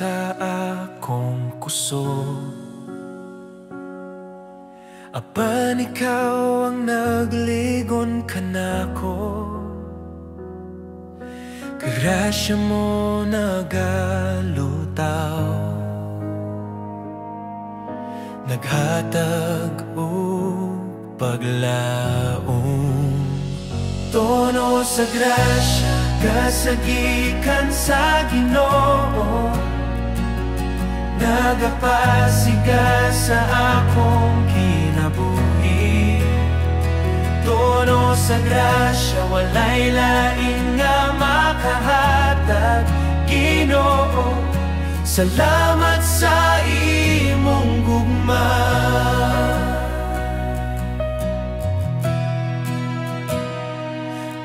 sa akong kusog. Apan ikaw ang nagligon kanako, grasya mo nagalutaw, naghatag og paglaom. Tono sa grasya kasagikan sa Ginoo, nagapasiga sa akong kinabuhi. Tono sa grasya walay lain nga makahatag, Ginoo. Salamat sa imong gugma.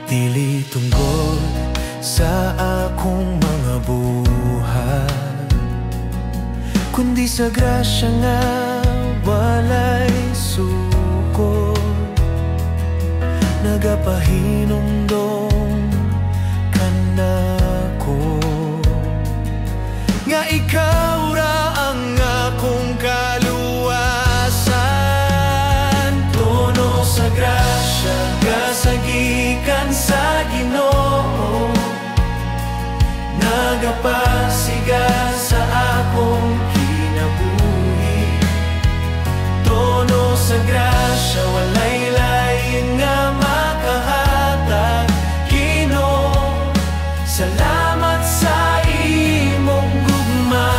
Dili tungkol sa akong mga buhat, kundi sa grasya nga walay sukol. Nagapahinumdom ka nako, nga ikaw ra ang akong kaluwasan. Tono sa grasya kasagikan sa Ginoo, nagapasiga sa akong kinabuhi. Tono sa grasya walay lain nga makahatag, Ginoo. Salamat sa imong gugma.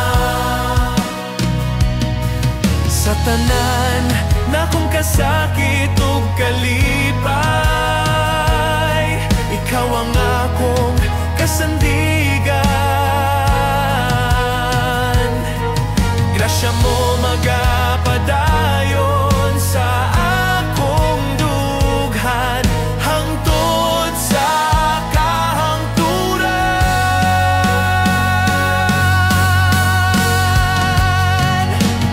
Sa tanan na kong kasakit ug kalipay, ikaw ang akong kasandigan. Grasya mo magapadayon sa akong dughan, hangtod sa kahangturan.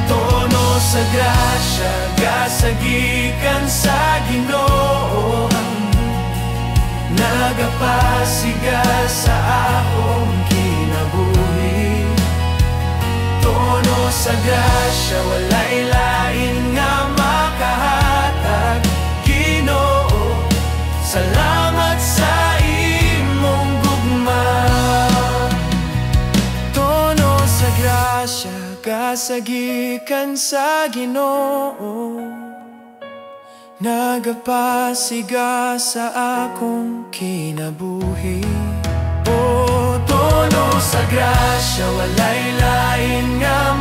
Tono sa grasya kasagikan sa Ginoo, nagapasiga sa akong kinabuhi. Tono sa grasya walay lain nga makahatag, Ginoo. Salamat sa imong gugma. Tono sa grasya kasagikan sa Ginoo, nagapasiga sa akong kinabuhi. O tono sa grasya walay lain nga